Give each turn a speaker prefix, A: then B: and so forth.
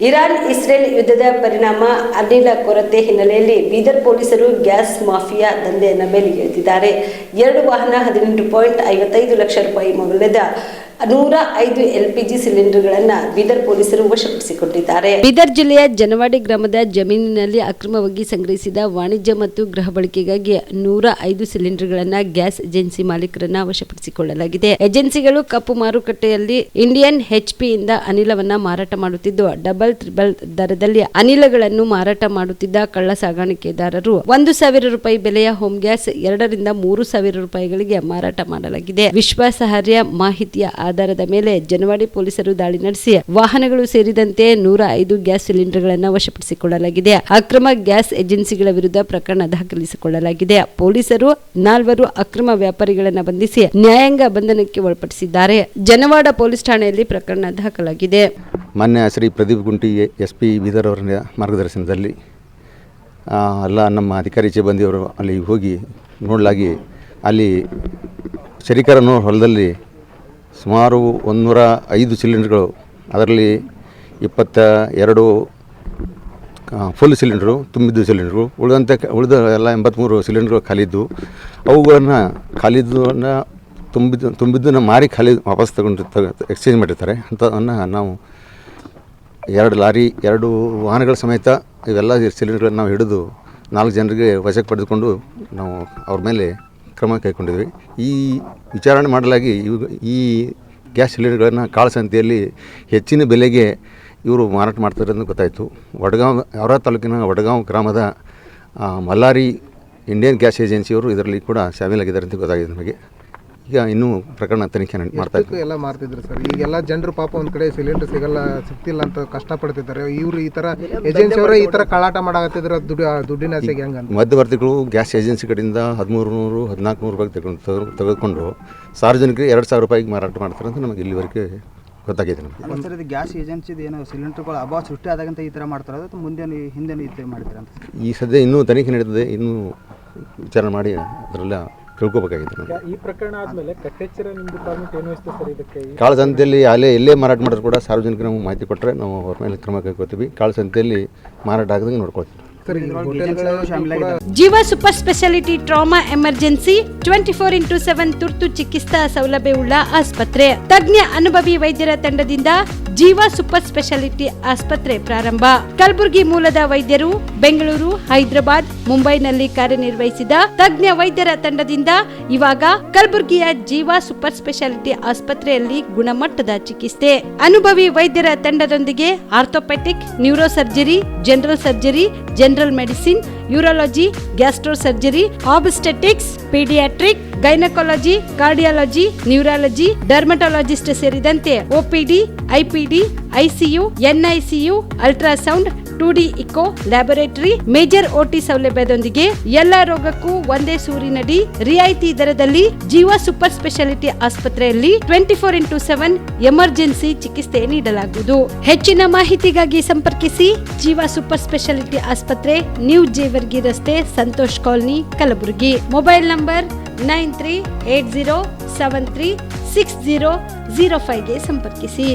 A: Iran Israel ಯುದ್ಧದ ಪರಿಣಾಮ ಅನಿಲ ಕೊರತೆ ಹಿನ್ನೆಲೆಯಲ್ಲಿ ಬೀದರ್ ಪೊಲೀಸರು ಗ್ಯಾಸ್ ಮಾಫಿಯಾ ದಂಧೆಯನ್ನು ಬೇಲಿಗೆಳೆದಿದ್ದಾರೆ. 2 ವಾಹನ 18.55 ಲಕ್ಷ ರೂಪಾಯಿ ಮೌಲ್ಯದ 105 LPG ಸಿಲಿಂಡರ್ಗಳನ್ನು ಬೀದರ್ ಪೊಲೀಸರು ವಶಪಡಿಸಿಕೊಂಡಿದ್ದಾರೆ. ಬೀದರ್ ಜಿಲ್ಲೆಯ ಜನವಾಡಿ ಗ್ರಾಮದ ಜಮೀನಿನಲ್ಲಿ ಅಕ್ರಮವಾಗಿ ಸಂಗ್ರಹಿಸಿದ ವಾಣಿಜ್ಯ ಮತ್ತು ಗೃಹ ಬಳಕೆಗಾಗಿ 105 ಸಿಲಿಂಡರ್ಗಳನ್ನು ಗ್ಯಾಸ್ ಏಜೆನ್ಸಿ ಮಾಲೀಕರನ್ನ ವಶಪಡಿಸಿಕೊಳ್ಳಲಾಗಿದೆ. ಏಜೆನ್ಸಿಗಳು ಕಪ್ಪು ಮಾರುಕಟ್ಟೆಯಲ್ಲಿ ಇಂಡಿಯನ್ HP ಇಂದ ಅನಿಲವನ್ನ ಮಾರಾಟ ಮಾಡುತ್ತಿದ್ದು, ಡಬಲ್ ಟ್ರಿಬಲ್ ದರದಲ್ಲಿ ಅನಿಲಗಳನ್ನು ಮಾರಾಟ ಮಾಡುತ್ತಿದ್ದ ಕಳ್ಳ ಸಾಗಾಣಿಕೆದಾರರು 1,000 ರೂಪಾಯಿ ಬೆಲೆಯ ಹೋಮ್ ಗ್ಯಾಸ್ 2 ರಿಂದ 3,000 ರೂಪಾಯಿಗಳಿಗೆ ಮಾರಾಟ ಮಾಡಲಾಗಿದೆ. ವಿಶ್ವಾಸಾರ್ಹ ಮಾಹಿತಿಯ ಆಧಾರದ ಮೇಲೆ ಜನವಾಡಿ ಪೊಲೀಸರು ದಾಳಿ ನಡೆಸಿ ವಾಹನಗಳು ಸೇರಿದಂತೆ 105 ಗ್ಯಾಸ್ ಸಿಲಿಂಡರ್ಗಳನ್ನು ವಶಪಡಿಸಿಕೊಳ್ಳಲಾಗಿದೆ. ಅಕ್ರಮ ಗ್ಯಾಸ್ ಏಜೆನ್ಸಿಗಳ ವಿರುದ್ಧ ಪ್ರಕರಣ ದಾಖಲಿಸಿಕೊಳ್ಳಲಾಗಿದೆ. ಪೊಲೀಸರು 4 ಅಕ್ರಮ ವ್ಯಾಪಾರಿಗಳನ್ನು ಬಂಧಿಸಿ ನ್ಯಾಯಾಂಗ ಬಂಧನಕ್ಕೆ ಒಳಪಡಿಸಿದ್ದಾರೆ. ಜನವಾಡ ಪೊಲೀಸ್ ಠಾಣೆಯಲ್ಲಿ ಪ್ರಕರಣ ದಾಖಲಾಗಿದೆ.
B: ಮಾನ್ಯ ಶ್ರೀ ಪ್ರದೀಪ್ ಗುಂಟಿ SP ಬೀದರ್ ಅವರ ಮಾರ್ಗದರ್ಶನದಲ್ಲಿ ಎಲ್ಲ ನಮ್ಮ ಅಧಿಕಾರಿ ಸಿಬ್ಬಂದಿಯವರು ಅಲ್ಲಿ ಹೋಗಿ ನೋಡಲಾಗಿ ಅಲ್ಲಿ ಶರೀಕರನ ಹೊಲದಲ್ಲಿ ಸುಮಾರು 105 ಸಿಲಿಂಡರ್ಗಳು, ಅದರಲ್ಲಿ 22 ಫುಲ್ ಸಿಲಿಂಡ್ರು ತುಂಬಿದ್ದು ಸಿಲಿಂಡ್ರು, ಉಳಿದ ಎಲ್ಲ 83 ಸಿಲಿಂಡರ್ಗಳು ಖಾಲಿದ್ದು. ಅವುಗಳನ್ನು ತುಂಬಿದ್ದನ್ನು ಮಾರಿ ಖಾಲಿ ವಾಪಸ್ ಎಕ್ಸ್ಚೇಂಜ್ ಮಾಡಿರ್ತಾರೆ. ಅಂಥದನ್ನು ನಾವು 2 ಲಾರಿ 2 ವಾಹನಗಳ ಸಮೇತ ಇವೆಲ್ಲ ಸಿಲಿಂಡರ್ಗಳನ್ನು ನಾವು ಹಿಡಿದು 4 ಜನರಿಗೆ ವಶಕ್ಕೆ ಪಡೆದುಕೊಂಡು ನಾವು ಅವ್ರ ಮೇಲೆ ಕ್ರಮ ಕೈಗೊಂಡಿದ್ವಿ. ಈ ವಿಚಾರಣೆ ಮಾಡಲಾಗಿ ಈ ಗ್ಯಾಸ್ ಸಿಲಿಂಡರ್ಗಳನ್ನು ಕಾಳಸಂತೆಯಲ್ಲಿ ಹೆಚ್ಚಿನ ಬೆಲೆಗೆ ಇವರು ಮಾರಾಟ ಮಾಡ್ತಾರೆ ಅಂತ ಗೊತ್ತಾಯಿತು. ಔರಾ ತಾಲೂಕಿನ ವಡಗಾಂವ್ ಗ್ರಾಮದ ಮಲ್ಲಾರಿ ಇಂಡಿಯನ್ ಗ್ಯಾಸ್ ಏಜೆನ್ಸಿಯವರು ಇದರಲ್ಲಿ ಕೂಡ ಶಾಮೀಲಾಗಿದ್ದಾರೆ ಅಂತ ಗೊತ್ತಾಗಿದೆ ನಮಗೆ. ಈಗ ಇನ್ನೂ ಪ್ರಕರಣ ತನಿಖೆ ಮಾಡ್ತಾ
C: ಎಲ್ಲ ಮಾಡ್ತಿದ್ರು ಸರ್. ಈಗೆಲ್ಲ ಜನರು ಪಾಪ ಒಂದು ಕಡೆ ಸಿಲಿಂಡರ್ ಸಿಗ್ತಿಲ್ಲ ಅಂತ ಕಷ್ಟಪಡ್ತಿದ್ದಾರೆ. ಇವರು ಈ ಥರ ಏಜೆನ್ಸಿಯವರೇ ಈ ಥರ ಕಳ್ಳಾಟ ಮಾಡಾಕತ್ತಿದ್ರೆ ದುಡ್ಡಿನ ಆಸೆಗೆ ಹೆಂಗೆ
B: ಮಧ್ಯವರ್ತಿಗಳು ಗ್ಯಾಸ್ ಏಜೆನ್ಸಿ ಕಡೆಯಿಂದ 1,300 1,400 ರೂಪಾಯಿ ತೆಗೆದುಕೊಂಡು ಸಾರ್ವಜನಿಕರಿಗೆ 2,000 ರೂಪಾಯಿಗೆ ಮಾರಾಟ ಮಾಡ್ತಾರೆ ಅಂತ ನಮಗೆ ಇಲ್ಲಿವರೆಗೆ ಗೊತ್ತಾಗಿದೆ. ನಮಗೆ
D: ಸರ್, ಇದು ಗ್ಯಾಸ್ ಏಜೆನ್ಸಿದು ಏನೋ ಸಿಲಿಂಡರ್ಗಳು ಅಭಾವ ಸೃಷ್ಟಿ ಆದಾಗಂತ ಈ ಥರ ಮಾಡ್ತಾರೆ, ಅಥವಾ ಮುಂದೆ ಹಿಂದೆ ಈ ಥರ ಮಾಡ್ತಾರೆ ಅಂತ
B: ಈ ಸದ್ಯ ಇನ್ನೂ ತನಿಖೆ ನಡೀತದೆ. ಇನ್ನೂ ವಿಚಾರಣೆ ಮಾಡಿ ಅದರೆಲ್ಲ ತಿಳ್ಕೊಬೇಕಾಗಿದೆ.
C: ಈ ಪ್ರಕರಣ ಆದಮೇಲೆ ಕಟ್ಟೆಚ್ಚರ ನಿಮ್ಮ ಡಿಪಾರ್ಟ್ಮೆಂಟ್ ಏನು ವಹಿಸ್ತದೆ ಸರ್ ಇದಕ್ಕೆ?
B: ಕಾಳಸಂತೆಯಲ್ಲಿ ಎಲ್ಲೇ ಮಾರಾಟ ಮಾಡಿದ್ರು ಕೂಡ ಸಾರ್ವಜನಿಕರು ನಮಗೆ ಮಾಹಿತಿ ಕೊಟ್ಟರೆ ನಾವು ಅವ್ರ ಮೇಲೆ ಕ್ರಮ ಕೈಗೊಳ್ತೀವಿ. ಕಾಳಸಂತೆಯಲ್ಲಿ ಮಾರಾಟ ಆಗದಂಗೆ ನೋಡ್ಕೊಳ್ತೀವಿ.
A: ಜೀವ super speciality trauma emergency 24x7 ತುರ್ತು ಚಿಕಿತ್ಸಾ ಸೌಲಭ್ಯವುಳ್ಳ ಆಸ್ಪತ್ರೆ. ತಜ್ಞ ಅನುಭವಿ ವೈದ್ಯರ ತಂಡದಿಂದ ಜೀವ ಸೂಪರ್ ಸ್ಪೆಷಾಲಿಟಿ ಆಸ್ಪತ್ರೆ ಪ್ರಾರಂಭ. ಕಲಬುರಗಿ ಮೂಲದ ವೈದ್ಯರು ಬೆಂಗಳೂರು, ಹೈದರಾಬಾದ್, ಮುಂಬೈನಲ್ಲಿ ಕಾರ್ಯನಿರ್ವಹಿಸಿದ ತಜ್ಞ ವೈದ್ಯರ ತಂಡದಿಂದ ಇವಾಗ ಕಲಬುರಗಿಯ ಜೀವ ಸೂಪರ್ ಸ್ಪೆಷಾಲಿಟಿ ಆಸ್ಪತ್ರೆಯಲ್ಲಿ ಗುಣಮಟ್ಟದ ಚಿಕಿತ್ಸೆ. ಅನುಭವಿ ವೈದ್ಯರ ತಂಡದೊಂದಿಗೆ orthopaedic, neuro surgery, general surgery, general medicine, urology, gastro surgery, obstetrics, paediatric, gynaecology, cardiology, neurology, dermatologist ಸೇರಿದಂತೆ OPD, IPD, ICU, NICU, ultrasound, 2D echo, laboratory, major OT ಸೌಲಭ್ಯದೊಂದಿಗೆ ಎಲ್ಲ ರೋಗಕ್ಕೂ ಒಂದೇ ಸೂರಿನಡಿ ರಿಯಾಯಿತಿ ದರದಲ್ಲಿ ಜೀವ ಸೂಪರ್ ಸ್ಪೆಷಾಲಿಟಿ ಆಸ್ಪತ್ರೆಯಲ್ಲಿ 24x7 ಎಮರ್ಜೆನ್ಸಿ ಚಿಕಿತ್ಸೆ ನೀಡಲಾಗುವುದು. ಹೆಚ್ಚಿನ ಮಾಹಿತಿಗಾಗಿ ಸಂಪರ್ಕಿಸಿ ಜೀವ ಸೂಪರ್ ಸ್ಪೆಷಾಲಿಟಿ ಆಸ್ಪತ್ರೆ, ನ್ಯೂ ಜೇವರ್ಗಿ ರಸ್ತೆ, Santosh colony, Kalaburagi. Mobile number 9380736005ಗೆ ಸಂಪರ್ಕಿಸಿ.